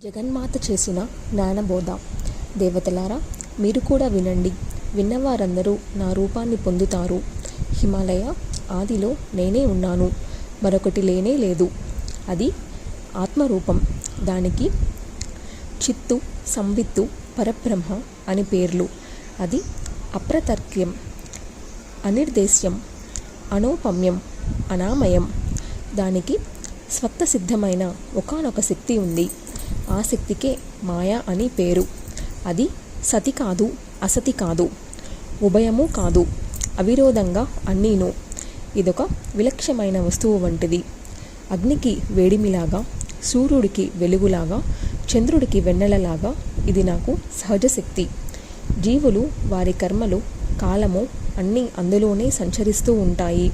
జగన్మాత చేసిన జ్ఞానబోధ. దేవతలారా, మీరు కూడా వినండి. విన్నవారందరూ నా రూపాన్ని పొందుతారు. హిమాలయ ఆదిలో నేనే ఉన్నాను. మరొకటి లేనే లేదు. అది ఆత్మరూపం. దానికి చిత్తు, సంవిత్తు, పరబ్రహ్మ అని పేర్లు. అది అప్రతర్క్యం, అనిర్దేశ్యం, అనౌపమ్యం, అనామయం. దానికి స్వతసిద్ధమైన ఒకానొక శక్తి ఉంది. ఆ శక్తికే మాయ అని పేరు. అది సతి కాదు, అసతి కాదు, ఉభయము కాదు, అవిరోధంగా అన్నీను. ఇదొక విలక్షణమైన వస్తువు వంటిది. అగ్నికి వేడిమిలాగా, సూర్యుడికి వెలుగులాగా, చంద్రుడికి వెన్నెలలాగా ఇది నాకు సహజ శక్తి. జీవులు, వారి కర్మలు, కాలము అన్నీ అందులోనే సంచరిస్తూ ఉంటాయి.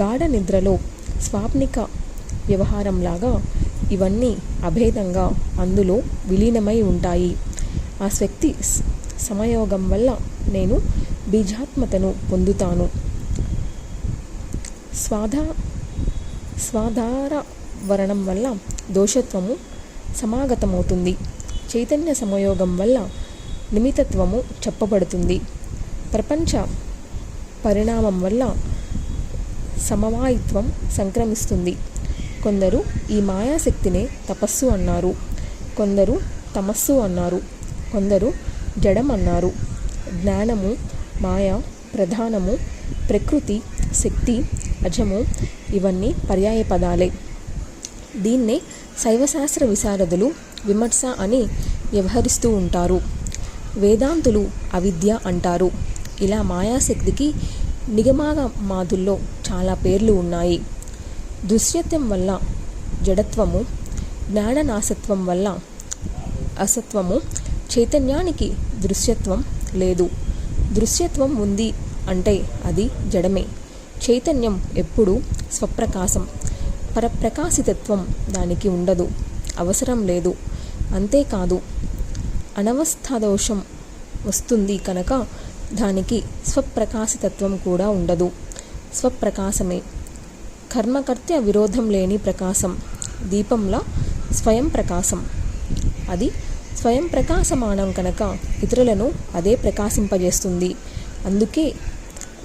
గాఢ నిద్రలో స్వాప్నిక వ్యవహారంలాగా ఇవన్నీ అభేదంగా అందులో విలీనమై ఉంటాయి. ఆ శక్తి సమయోగం వల్ల నేను బీజాత్మతను పొందుతాను. స్వాధార వరణం వల్ల దోషత్వము సమాగతమవుతుంది. చైతన్య సమయోగం వల్ల నిమిత్తత్వము చెప్పబడుతుంది. ప్రపంచ పరిణామం వల్ల సమవాయిత్వం సంక్రమిస్తుంది. కొందరు ఈ మాయాశక్తినే తపస్సు అన్నారు, కొందరు తమస్సు అన్నారు, కొందరు జడం అన్నారు. జ్ఞానము, మాయ ప్రధానము, ప్రకృతి, శక్తి, అజము ఇవన్నీ పర్యాయ పదాలే. దీన్నే శైవశాస్త్ర విశారదులు విమర్శ అని వ్యవహరిస్తూ ఉంటారు. వేదాంతులు అవిద్య అంటారు. ఇలా మాయాశక్తికి నిగమాగమాదుల్లో చాలా పేర్లు ఉన్నాయి. దృశ్యత్వం వల్ల జడత్వము, జ్ఞాననాసత్వం వల్ల అసత్వము. చైతన్యానికి దృశ్యత్వం లేదు. దృశ్యత్వం ఉంది అంటే అది జడమే. చైతన్యం ఎప్పుడూ స్వప్రకాశం. పరప్రకాశితత్వం దానికి ఉండదు, అవసరం లేదు. అంతేకాదు, అనవస్థాదోషం వస్తుంది కనుక దానికి స్వప్రకాశితత్వం కూడా ఉండదు. స్వప్రకాశమే. కర్మకర్త విరోధం లేని ప్రకాశం. దీపంలా స్వయం ప్రకాశం. అది స్వయం ప్రకాశమానం కనుక ఇతరులను అదే ప్రకాశింపజేస్తుంది. అందుకే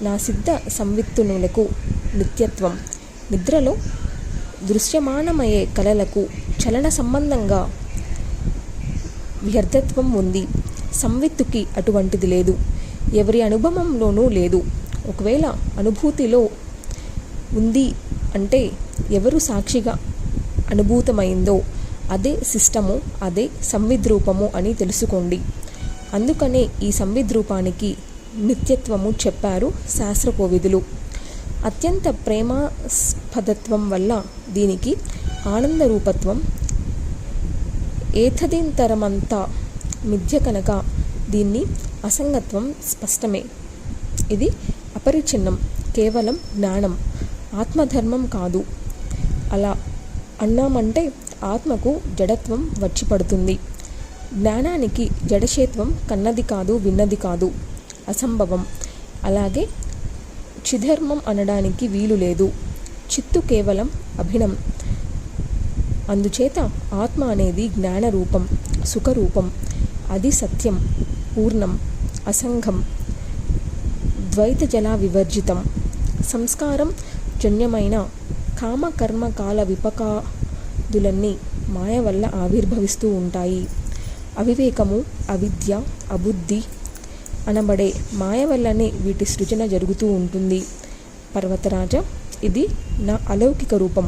నా సిద్ధ సంవిత్తునులకు నిత్యత్వం. నిద్రలో దృశ్యమానమయ్యే కళలకు చలన సంబంధంగా వ్యర్థత్వం ఉంది. సంవిత్తుకి అటువంటిది లేదు. ఎవరి అనుభవంలోనూ లేదు. ఒకవేళ అనుభూతిలో ఉంది అంటే ఎవరు సాక్షిగా అనుభూతమైందో అదే సిస్టము, అదే సంవిద్రూపము అని తెలుసుకోండి. అందుకనే ఈ సంవిద్రూపానికి నిత్యత్వము చెప్పారు శాస్త్రకోవిదులు. అత్యంత ప్రేమాస్పదత్వం వల్ల దీనికి ఆనందరూపత్వం. ఏతదింతరమంతా మిథ్య కనుక దీన్ని అసంగత్వం స్పష్టమే. ఇది అపరిచ్ఛిన్నం, కేవలం జ్ఞానం, ఆత్మధర్మం కాదు. అలా అన్నామంటే ఆత్మకు జడత్వం వచ్చి పడుతుంది. జ్ఞానానికి జడశేత్వం కన్నది కాదు, విన్నది కాదు, అసంభవం. అలాగే చిధర్మం అనడానికి వీలు లేదు. చిత్తు కేవలం అభిన్నం. అందుచేత ఆత్మ అనేది జ్ఞానరూపం, సుఖరూపం. అది సత్యం, పూర్ణం, అసంగం, ద్వైత జలా వివర్జితం. సంస్కారం జన్యమైన కామకర్మ కాల విపకాదులన్నీ మాయ వల్ల ఆవిర్భవిస్తూ ఉంటాయి. అవివేకము, అవిద్య, అబుద్ధి అనబడే మాయ వల్లనే వీటి సృజన జరుగుతూ ఉంటుంది. పర్వతరాజ, ఇది నా అలౌకిక రూపం.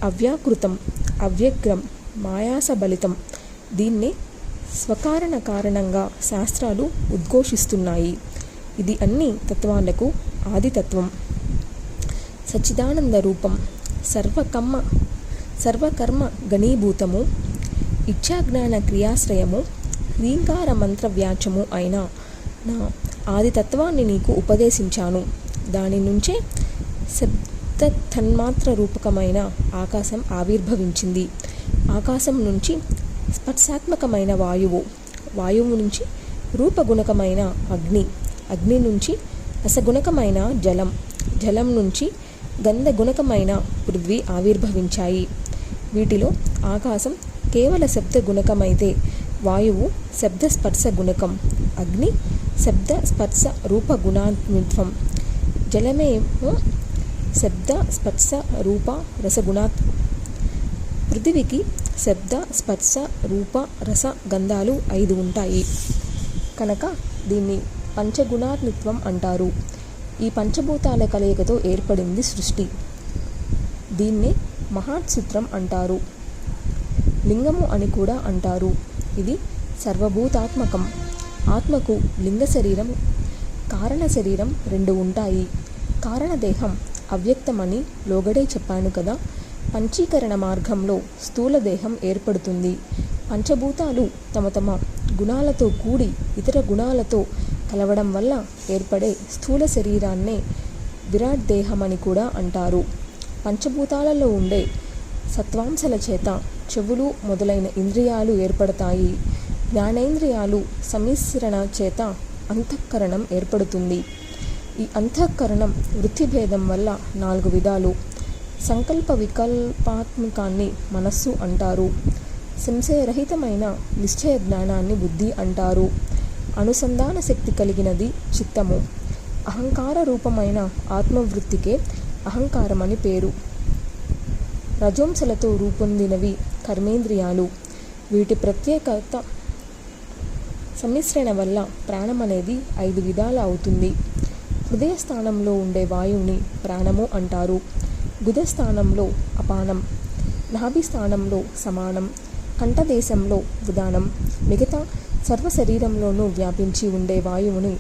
అవ్యాకృతం, అవ్యగ్రం, మాయాసబలితం. దీన్నే స్వకారణ కారణంగా శాస్త్రాలు ఉద్ఘోషిస్తున్నాయి. ఇది అన్ని తత్వాలకు ఆదితత్వం. సచ్చిదానంద రూపం, సర్వకర్మ గణీభూతము, ఇచ్ఛాజ్ఞాన క్రియాశ్రయము, హ్రీంకార మంత్ర వ్యాచము అయిన నా ఆదితత్వాన్ని నీకు ఉపదేశించాను. దాని నుంచే శబ్ద తన్మాత్ర రూపకమైన ఆకాశం ఆవిర్భవించింది. ఆకాశం నుంచి స్పర్శాత్మకమైన వాయువు, వాయువు నుంచి రూపగుణకమైన అగ్ని, అగ్ని నుంచి రసగుణకమైన జలం, జలం నుంచి గంధగుణకమైన పృథ్వీ ఆవిర్భవించాయి. వీటిలో ఆకాశం కేవల శబ్ద గుణకమైతే వాయువు శబ్దస్పర్శ గుణకం, అగ్ని శబ్ద స్పర్శ రూప గుణాత్మిత్వం, జలమేమో శబ్ద స్పర్శ రూప రసగుణాత్. పృథివికి శబ్ద స్పర్శ రూప రస గంధాలు 5 ఉంటాయి కనుక దీన్ని పంచగుణాత్మిత్వం అంటారు. ఈ పంచభూతాల కలయికతో ఏర్పడింది సృష్టి. దీన్నే మహాత్సూత్రం అంటారు. లింగము అని కూడా అంటారు. ఇది సర్వభూతాత్మకం. ఆత్మకు లింగ శరీరం, కారణ శరీరం 2 ఉంటాయి. కారణదేహం అవ్యక్తమని లోగడే చెప్పాను కదా. పంచీకరణ మార్గంలో స్థూల దేహం ఏర్పడుతుంది. పంచభూతాలు తమ తమ గుణాలతో కూడి ఇతర గుణాలతో కలవడం వల్ల ఏర్పడే స్థూల శరీరాన్నే విరాట్ దేహమని కూడా అంటారు. పంచభూతాలలో ఉండే సత్వాంశల చేత చెవులు మొదలైన ఇంద్రియాలు ఏర్పడతాయి. జ్ఞానేంద్రియాలు సమ్మిశ్రణ చేత అంతఃకరణం ఏర్పడుతుంది. ఈ అంతఃకరణం వృత్తిభేదం వల్ల 4 విధాలు. సంకల్ప వికల్పాత్మకాన్ని మనస్సు అంటారు. సంశయరహితమైన నిశ్చయ జ్ఞానాన్ని బుద్ధి అంటారు. అనుసంధాన శక్తి కలిగినది చిత్తము. అహంకార రూపమైన ఆత్మవృత్తికే అహంకారమని పేరు. రజోంశలతో రూపొందినవి కర్మేంద్రియాలు. వీటి ప్రత్యేకత సమ్మిశ్రణ వల్ల ప్రాణం అనేది 5 విధాల అవుతుంది. హృదయ స్థానంలో ఉండే వాయువుని ప్రాణము అంటారు. గుదస్థానంలో అపానం, నాభి స్థానంలో సమానం, కంఠదేశంలో ఉదానం, మిగతా సర్వ శరీరంలోనూ వ్యాపించి ఉండే వాయువుని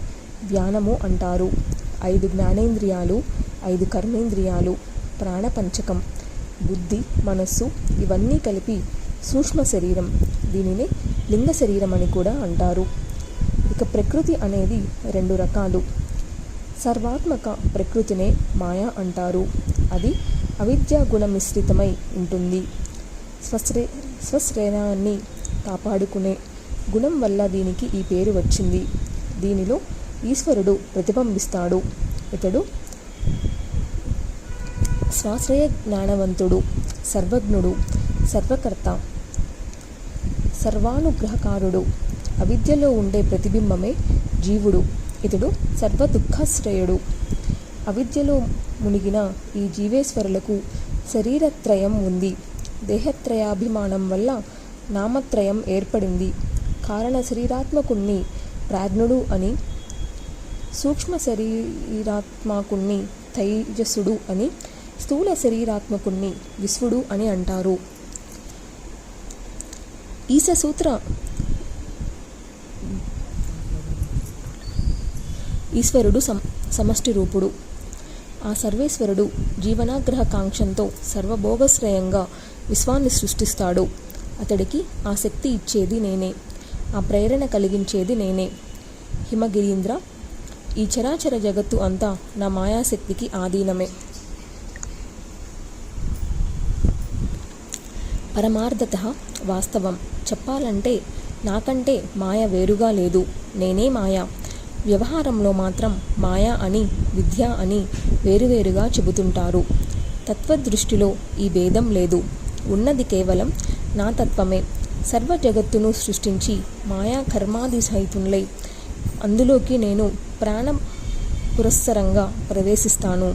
వ్యానము అంటారు. 5 జ్ఞానేంద్రియాలు, 5 కర్మేంద్రియాలు, ప్రాణపంచకం, బుద్ధి, మనస్సు ఇవన్నీ కలిపి సూక్ష్మ శరీరం. దీనిని లింగ శరీరం అని కూడా అంటారు. ఇక ప్రకృతి అనేది 2 రకాలు. సర్వాత్మక ప్రకృతినే మాయ అంటారు. అది అవిద్యా గుణ మిశ్రితమై ఉంటుంది. స్వశ్రేయాన్ని కాపాడుకునే గుణం వల్ల దీనికి ఈ పేరు వచ్చింది. దీనిలో ఈశ్వరుడు ప్రతిబింబిస్తాడు. ఇతడు స్వాశ్రయ జ్ఞానవంతుడు, సర్వజ్ఞుడు, సర్వకర్త, సర్వానుగ్రహకారుడు. అవిద్యలో ఉండే ప్రతిబింబమే జీవుడు. ఇతడు సర్వదుఃఖాశ్రయుడు. అవిద్యలో మునిగిన ఈ జీవేశ్వరులకు శరీరత్రయం ఉంది. దేహత్రయాభిమానం వల్ల నామత్రయం ఏర్పడింది. కారణ శరీరాత్మకుణ్ణి ప్రాజ్ఞుడు అని, సూక్ష్మ శరీరాత్మకుణ్ణి తైజసుడు అని, స్థూల శరీరాత్మకుణ్ణి విశ్వడు అని అంటారు. ఈశసూత్ర ఈశ్వరుడు సమష్టి రూపుడు. ఆ సర్వేశ్వరుడు జీవనాగ్రహ కాంక్షంతో సర్వభోగశ్రయంగా విశ్వాన్ని సృష్టిస్తాడు. అతడికి ఆ శక్తి ఇచ్చేది నేనే, ఆ ప్రేరణ కలిగించేది నేనే. హిమగిరీంద్ర, ఈ చరాచర జగత్తు అంతా నా మాయాశక్తికి ఆధీనమే. పరమార్థతః వాస్తవం చెప్పాలంటే నాకంటే మాయ వేరుగా లేదు. నేనే మాయ. వ్యవహారంలో మాత్రం మాయ అని, విద్య అని వేరువేరుగా చెబుతుంటారు. తత్వదృష్టిలో ఈ భేదం లేదు. ఉన్నది కేవలం నా తత్వమే. సర్వ జగత్తును సృష్టించి మాయా కర్మాది సహితులై అందులోకి నేను ప్రాణ పురస్సరంగా ప్రవేశిస్తాను.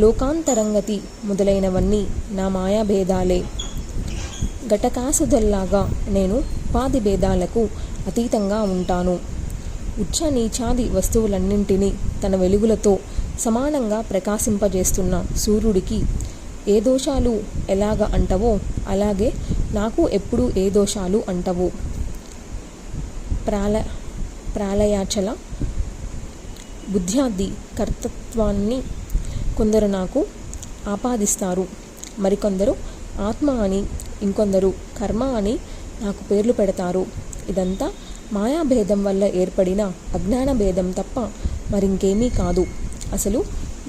లోకాంతరంగతి మొదలైనవన్నీ నా మాయా భేదాలే. ఘటకాసుధల్లాగా నేను ఉపాధి భేదాలకు అతీతంగా ఉంటాను. ఉచ్చ నీచాది వస్తువులన్నింటినీ తన వెలుగులతో సమానంగా ప్రకాశింపజేస్తున్న సూర్యుడికి ఏ దోషాలు ఎలాగ అంటవో అలాగే నాకు ఎప్పుడూ ఏ దోషాలు అంటవు. ప్రాళయాచల బుద్ధ్యాది కర్తృత్వాన్ని కొందరు నాకు ఆపాదిస్తారు. మరికొందరు ఆత్మ అని, ఇంకొందరు కర్మ అని నాకు పేర్లు పెడతారు. ఇదంతా మాయాభేదం వల్ల ఏర్పడిన అజ్ఞాన భేదం తప్ప మరింకేమీ కాదు. అసలు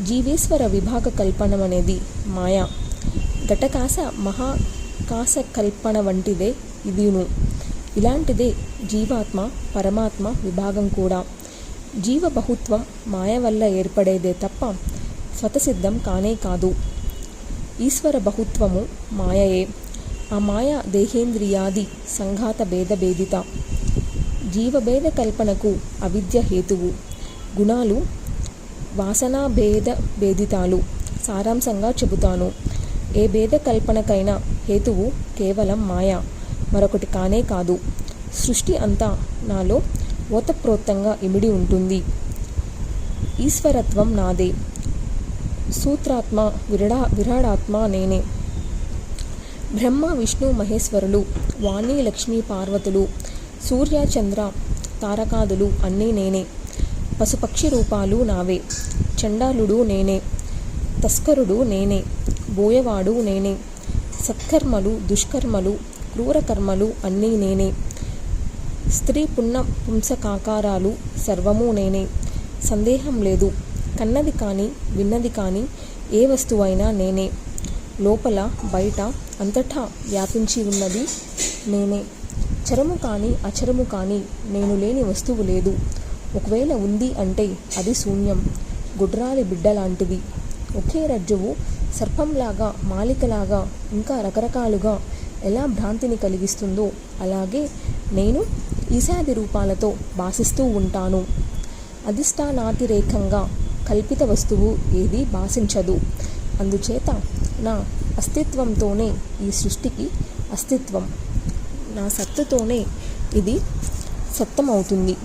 జీవేశ్వర విభాగ కల్పన అనేది మాయా. ఘటకాశ మహాకాశ కల్పన వంటిదే ఇదిను. ఇలాంటిదే జీవాత్మ పరమాత్మ విభాగం కూడా. జీవబహుత్వం మాయ వల్ల ఏర్పడేదే తప్ప స్వతసిద్ధం కానే కాదు. ఈశ్వర బహుత్వము మాయయే. ఆ మాయ దేహేంద్రియాది సంఘాత భేదిత. జీవభేద కల్పనకు అవిద్య హేతువు. గుణాలు వాసనా భేదితాలు. సారాంశంగా చెబుతాను. ఏ భేద కల్పనకైనా హేతువు కేవలం మాయ, మరొకటి కానే కాదు. సృష్టి అంతా నాలో ఓతప్రోతంగా ఇమిడి ఉంటుంది. ఈశ్వరత్వం నాదే. సూత్రాత్మ విరాడాత్మ నేనే. బ్రహ్మ విష్ణు మహేశ్వరులు, వాణి లక్ష్మీ పార్వతులు, సూర్య చంద్ర తారకాదులు అన్నీ నేనే. పశుపక్షి రూపాలు నావే. చండాలుడు నేనే. తస్కరుడు నేనే. బోయవాడు నేనే. సత్కర్మలు దుష్కర్మలు క్రూరకర్మలు అన్నీ నేనే. స్త్రీ పుంసకాకారాలు సర్వము నేనే. సందేహం లేదు. కన్నది కానీ విన్నది కానీ ఏ వస్తువైనా నేనే. లోపల బయట అంతటా వ్యాపించి ఉన్నది నేనే. చరము కానీ అచరము కానీ నేను లేని వస్తువు లేదు. ఒకవేళ ఉంది అంటే అది శూన్యం, గుడ్రాలి బిడ్డ లాంటిది. ఒకే రజ్జువు సర్పంలాగా, మాలికలాగా, ఇంకా రకరకాలుగా ఎలా భ్రాంతిని కలిగిస్తుందో అలాగే నేను ఈశాది రూపాలతో భాసిస్తూ ఉంటాను. అధిష్టానాతిరేకంగా కల్పిత వస్తువు ఏది భాషించదు. అందుచేత నా అస్తిత్వంతోనే ఈ సృష్టికి అస్తిత్వం, నా సత్తుతోనే ఇది సత్తమవుతుంది.